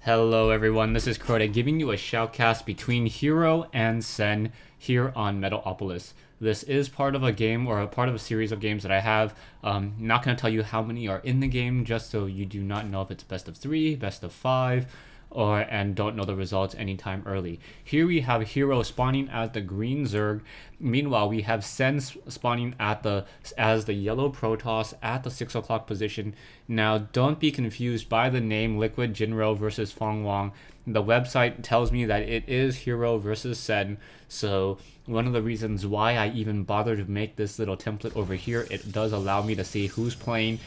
Hello everyone, this is Crota giving you a shoutcast between Hero and Sen here on Metalopolis. This is part of a game or a part of a series of games that I have. Not going to tell you how many are in the game just so you do not know if it's best of 3, best of 5, and don't know the results anytime early. Here we have Hero spawning as the green Zerg. Meanwhile, we have Sen spawning as the yellow Protoss at the 6 o'clock position. Now, don't be confused by the name Liquid Jinro versus Fong Wong. The website tells me that it is Hero versus Sen. So one of the reasons why I even bothered to make this little template over here, it does allow me to see who's playing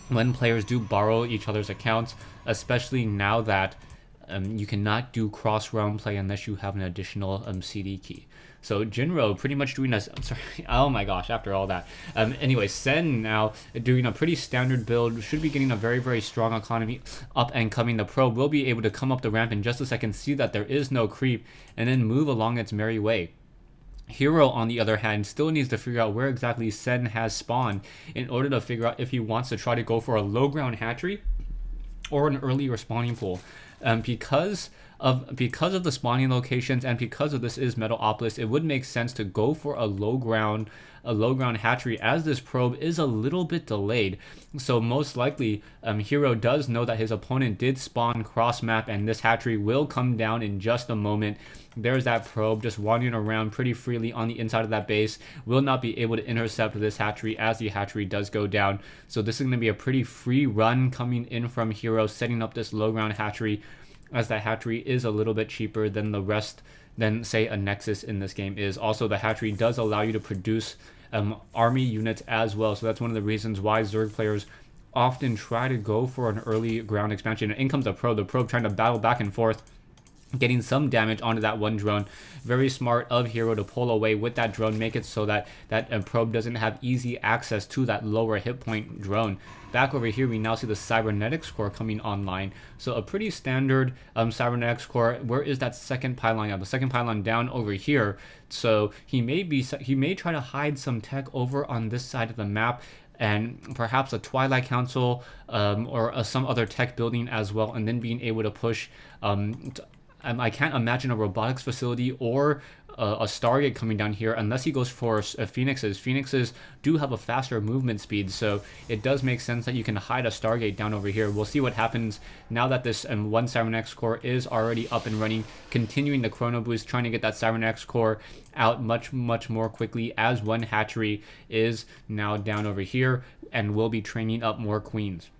when players do borrow each other's accounts, especially now that you cannot do cross-realm play unless you have an additional CD key. So Jinro pretty much doing a, I'm sorry, oh my gosh, after all that. Anyway, Sen now doing a pretty standard build, should be getting a very, very strong economy up and coming. The probe will be able to come up the ramp in just a second, see that there is no creep, and then move along its merry way. Hero, on the other hand, still needs to figure out where exactly Sen has spawned in order to figure out if he wants to try to go for a low ground hatchery or an early respawning pool. Because of the spawning locations and because of this is Metalopolis, it would make sense to go for a low ground hatchery, as this probe is a little bit delayed. So most likely Hero does know that his opponent did spawn cross map and this hatchery will come down in just a moment. There's that probe just wandering around pretty freely on the inside of that base, will not be able to intercept this hatchery as the hatchery does go down. So this is going to be a pretty free run coming in from Hero, setting up this low ground hatchery, as that hatchery is a little bit cheaper than the rest, than say a Nexus in this game is. Also, the hatchery does allow you to produce army units as well, so that's one of the reasons why Zerg players often try to go for an early ground expansion. And in comes the probe trying to battle back and forth, getting some damage onto that one drone. Very smart of Hero to pull away with that drone, make it so that that probe doesn't have easy access to that lower hit point drone. Back over here, we now see the cybernetics core coming online. So a pretty standard cybernetics core. Where is that second pylon? Yeah, the second pylon down over here. So he may try to hide some tech over on this side of the map, and perhaps a Twilight Council or some other tech building as well, and then being able to push. I can't imagine a robotics facility or a Stargate coming down here unless he goes for Phoenixes. Phoenixes do have a faster movement speed, so it does make sense that you can hide a Stargate down over here. We'll see what happens now that this one Cybernetics core is already up and running, continuing the Chrono Boost, trying to get that Cybernetics core out much more quickly, as one hatchery is now down over here and will be training up more queens.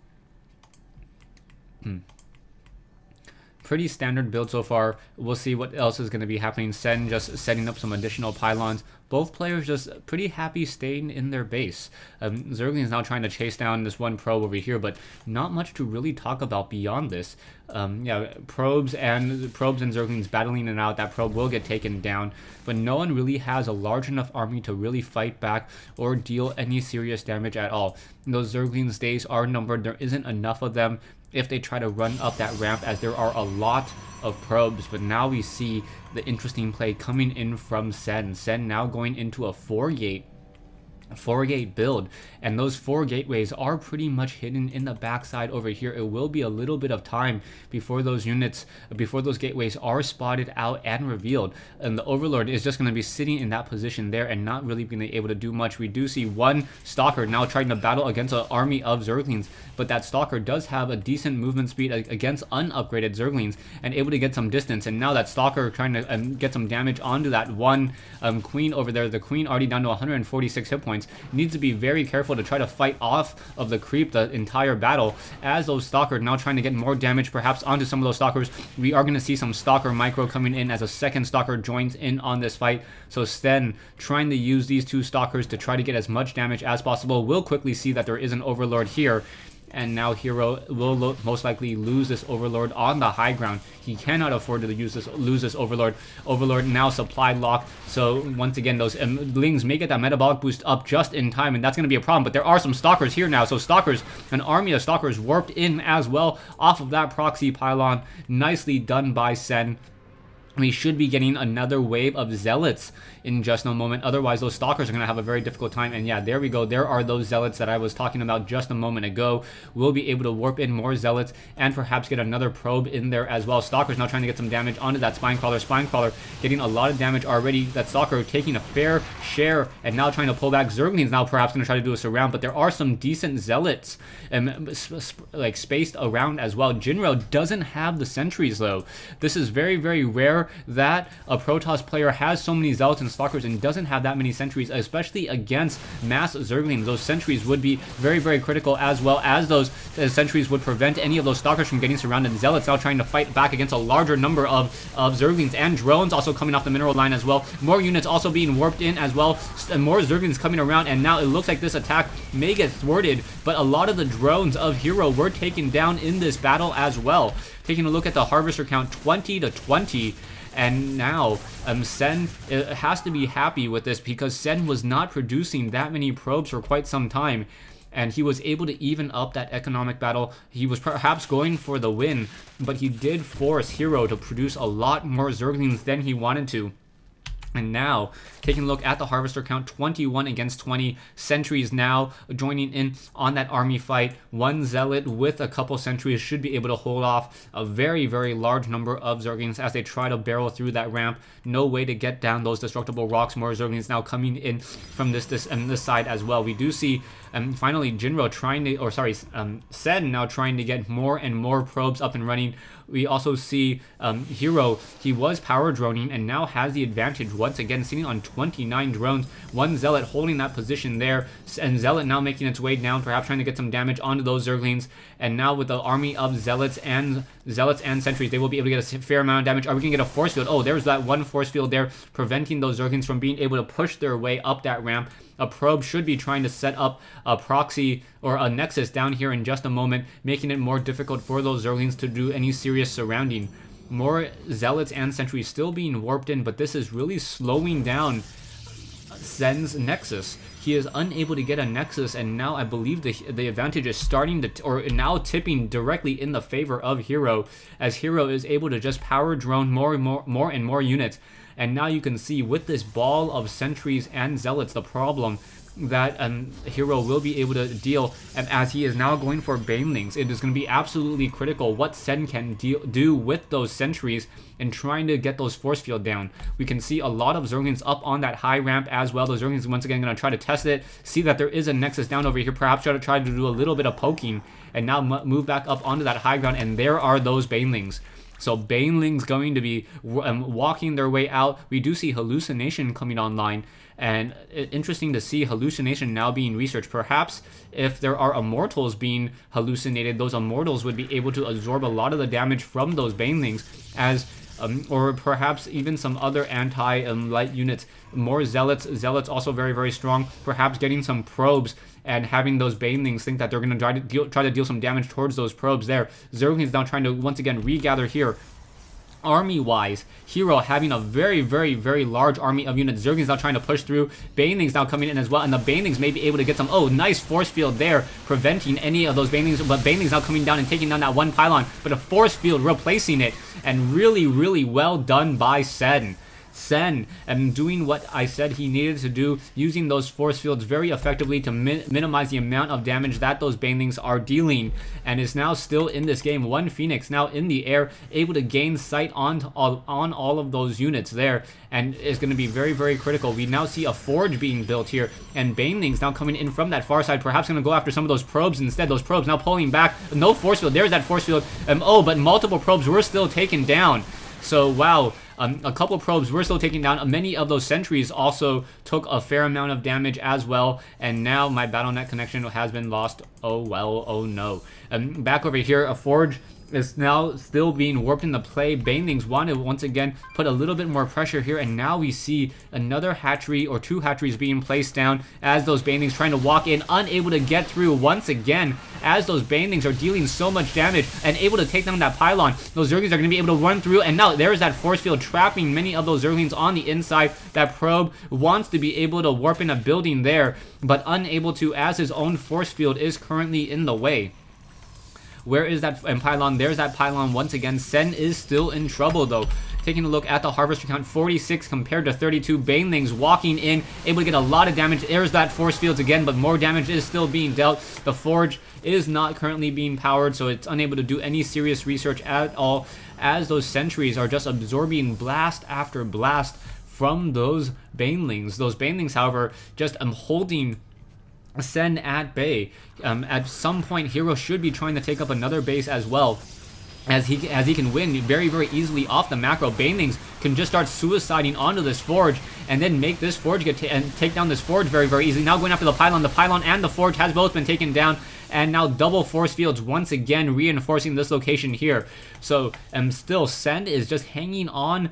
Pretty standard build so far. We'll see what else is going to be happening. Sen just setting up some additional pylons. Both players just pretty happy staying in their base. Zergling's now trying to chase down this one probe over here, but not much to really talk about beyond this. Yeah, probes and Zerglings battling it out. That probe will get taken down, but no one really has a large enough army to really fight back or deal any serious damage at all. Those Zerglings' days are numbered. There isn't enough of them if they try to run up that ramp, as there are a lot of probes. But now we see the interesting play coming in from Sen. Sen now going into a 4-gate build, and those 4 gateways are pretty much hidden in the backside over here. It will be a little bit of time before those gateways are spotted out and revealed, and the Overlord is just going to be sitting in that position there and not really being able to do much. We do see one Stalker now trying to battle against an army of Zerglings, but that Stalker does have a decent movement speed against unupgraded Zerglings and able to get some distance. And now that Stalker trying to get some damage onto that one Queen over there. The Queen already down to 146 hit points. Needs to be very careful to try to fight off of the creep the entire battle, as those Stalkers now trying to get more damage perhaps onto some of those Stalkers. We are going to see some Stalker micro coming in as a second Stalker joins in on this fight. So Sen trying to use these 2 Stalkers to try to get as much damage as possible. We'll quickly see that there is an Overlord here, and now Hero will most likely lose this Overlord on the high ground. He cannot afford to lose this Overlord. Overlord now supply lock. So once again, those Lings may get that metabolic boost up just in time, and that's going to be a problem. But there are some Stalkers here now. So Stalkers, an army of Stalkers warped in as well off of that proxy pylon. Nicely done by Sen. we should be getting another wave of Zealots in just a moment. Otherwise, those Stalkers are going to have a very difficult time. And yeah, there we go. There are those Zealots that I was talking about just a moment ago. We'll be able to warp in more Zealots and perhaps get another probe in there as well. Stalkers now trying to get some damage onto that Spine Crawler. Spine Crawler getting a lot of damage already. That Stalker taking a fair share and now trying to pull back. Zerglings now perhaps going to try to do a surround, but there are some decent Zealots like spaced around as well. Jinro doesn't have the sentries though. This is very, very rare that a Protoss player has so many Zealots and Stalkers and doesn't have that many sentries, especially against mass Zerglings. Those sentries would be very, very critical, as well as those sentries would prevent any of those Stalkers from getting surrounded. Zealots now trying to fight back against a larger number of Zerglings, and drones also coming off the mineral line as well. More units also being warped in as well, and more Zerglings coming around, and now it looks like this attack may get thwarted, but a lot of the drones of Hero were taken down in this battle as well. Taking a look at the Harvester count, 20 to 20. And now, Sen has to be happy with this, because Sen was not producing that many probes for quite some time. And he was able to even up that economic battle. He was perhaps going for the win, but he did force Hero to produce a lot more Zerglings than he wanted to. And now, taking a look at the Harvester count, 21 against 20. Sentries now joining in on that army fight. One Zealot with a couple sentries should be able to hold off a very, very large number of Zerglings as they try to barrel through that ramp. No way to get down those destructible rocks. More Zerglings now coming in from this side as well. We do see finally Jinro trying to, or sorry, Sen now trying to get more and more probes up and running. We also see Hero, he was power droning and now has the advantage once again, sitting on 29 drones. One Zealot holding that position there, and Zealot now making its way down, perhaps trying to get some damage onto those Zerglings. And now with the army of Zealots and sentries, they will be able to get a fair amount of damage. Are we going to get a force field? Oh, there's that one force field there, preventing those Zerglings from being able to push their way up that ramp. A probe should be trying to set up a proxy or a nexus down here in just a moment, making it more difficult for those Zerglings to do any serious surrounding. More Zealots and sentries still being warped in, but this is really slowing down Sen's nexus. He is unable to get a nexus, and now I believe the advantage is starting to, or now tipping directly in the favor of Hero, as Hero is able to just power drone more and more units. And now you can see with this ball of sentries and Zealots, the problem that Hero will be able to deal, as he is now going for Banelings. It is going to be absolutely critical what Sen can do with those sentries and trying to get those force field down. We can see a lot of Zerglings up on that high ramp as well. Those Zerglings once again going to try to test it, see that there is a nexus down over here, perhaps try to do a little bit of poking, and now move back up onto that high ground, and there are those Banelings. So Banelings going to be walking their way out. We do see Hallucination coming online, and interesting to see Hallucination now being researched. Perhaps if there are Immortals being hallucinated, those Immortals would be able to absorb a lot of the damage from those Banelings, as or perhaps even some other anti-light units. More Zealots also very, very strong. Perhaps getting some probes and having those Banelings think that they're going to try to deal some damage towards those probes there. Zerglings now trying to once again regather here. Army-wise, Hero having a very, very, very large army of units. Zerglings now trying to push through. Banelings now coming in as well, and the Banelings may be able to get some, oh, nice force field there, preventing any of those Banelings, but Banelings now coming down and taking down that one pylon, but a force field replacing it, and really, really well done by Sen. Doing what I said he needed to do, using those force fields very effectively to minimize the amount of damage that those Banelings are dealing, and is now still in this game. One Phoenix now in the air, able to gain sight on all of those units there, and is going to be very, very critical. We now see a forge being built here, and Banelings now coming in from that far side, perhaps going to go after some of those probes instead. Those probes now pulling back. No force field. There's that force field. Oh, but multiple probes were still taken down. So, wow. A couple probes were still taken down. Many of those sentries also took a fair amount of damage as well. And now my BattleNet connection has been lost. Oh well, oh no. Back over here, a forge is now still being warped into play. Banelings want to once again put a little bit more pressure here, and now we see another hatchery or two hatcheries being placed down as those Banelings trying to walk in, unable to get through once again, as those Banelings are dealing so much damage and able to take down that pylon. Those Zerglings are going to be able to run through, and now there's that force field trapping many of those Zerglings on the inside. That probe wants to be able to warp in a building there, but unable to, as his own force field is currently in the way. Where is that pylon? There's that pylon once again. Sen is still in trouble though. taking a look at the harvester count, 46 compared to 32. Banelings walking in, able to get a lot of damage. There's that force fields again, but more damage is still being dealt. The forge is not currently being powered, so it's unable to do any serious research at all, as those sentries are just absorbing blast after blast from those banelings. Those banelings, however, just holding Sen at bay. At some point, Hero should be trying to take up another base as well, as he can win very, very easily off the macro. Banelings can just start suiciding onto this forge and then make this forge and take down this forge very, very easily. Now going after the pylon. The pylon and the forge has both been taken down, and now double force fields once again reinforcing this location here. So still Sen is just hanging on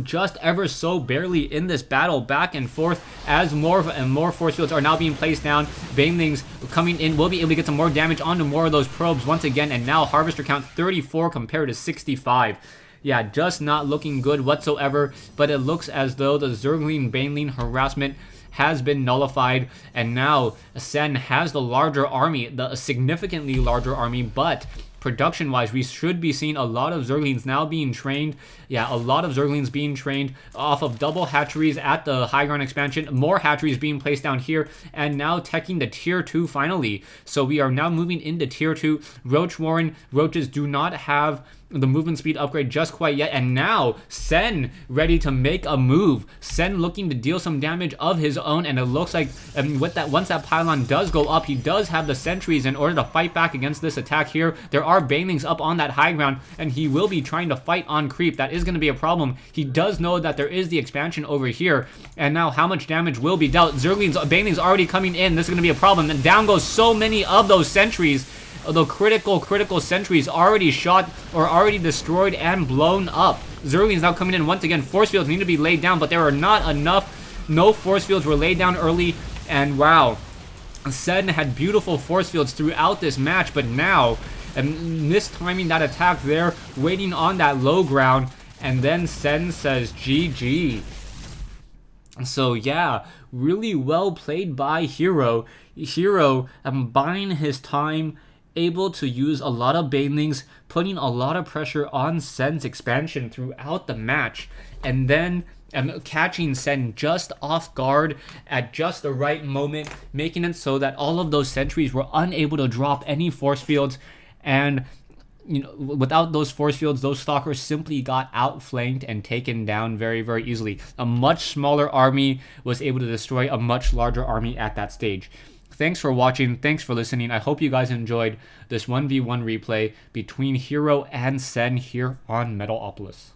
just ever so barely in this battle, back and forth, as more and more force fields are now being placed down. Banelings coming in will be able to get some more damage onto more of those probes once again, and now harvester count 34 compared to 65. Yeah, just not looking good whatsoever, but it looks as though the Zergling Baneling harassment has been nullified, and now Sen has the larger army, the significantly larger army, but production-wise, we should be seeing a lot of Zerglings now being trained. Yeah, a lot of Zerglings being trained off of double hatcheries at the high ground expansion. More hatcheries being placed down here, and now teching the tier 2 finally. So we are now moving into tier 2. Roach Warren, Roaches do not have the movement speed upgrade just quite yet, and now Sen ready to make a move. Sen looking to deal some damage of his own, and it looks like with that, once that pylon does go up, he does have the sentries in order to fight back against this attack here. There are banelings up on that high ground, and he will be trying to fight on creep. That is going to be a problem. He does know that there is the expansion over here, and now how much damage will be dealt? Banelings already coming in. This is going to be a problem, and down goes so many of those sentries. The critical sentries already shot or already destroyed and blown up. Zerglings now coming in once again. Force fields need to be laid down, but there are not enough. No force fields were laid down early, and wow, Sen had beautiful force fields throughout this match, but now mistiming that attack there, waiting on that low ground, and then Sen says GG. So yeah, really well played by Hero. Hero buying his time, able to use a lot of banelings, putting a lot of pressure on Sen's expansion throughout the match, and then catching Sen just off guard at just the right moment, making it so that all of those sentries were unable to drop any force fields, and without those force fields, those stalkers simply got outflanked and taken down very, very easily. A much smaller army was able to destroy a much larger army at that stage. Thanks for watching. Thanks for listening. I hope you guys enjoyed this 1v1 replay between Hero and Sen here on Metalopolis.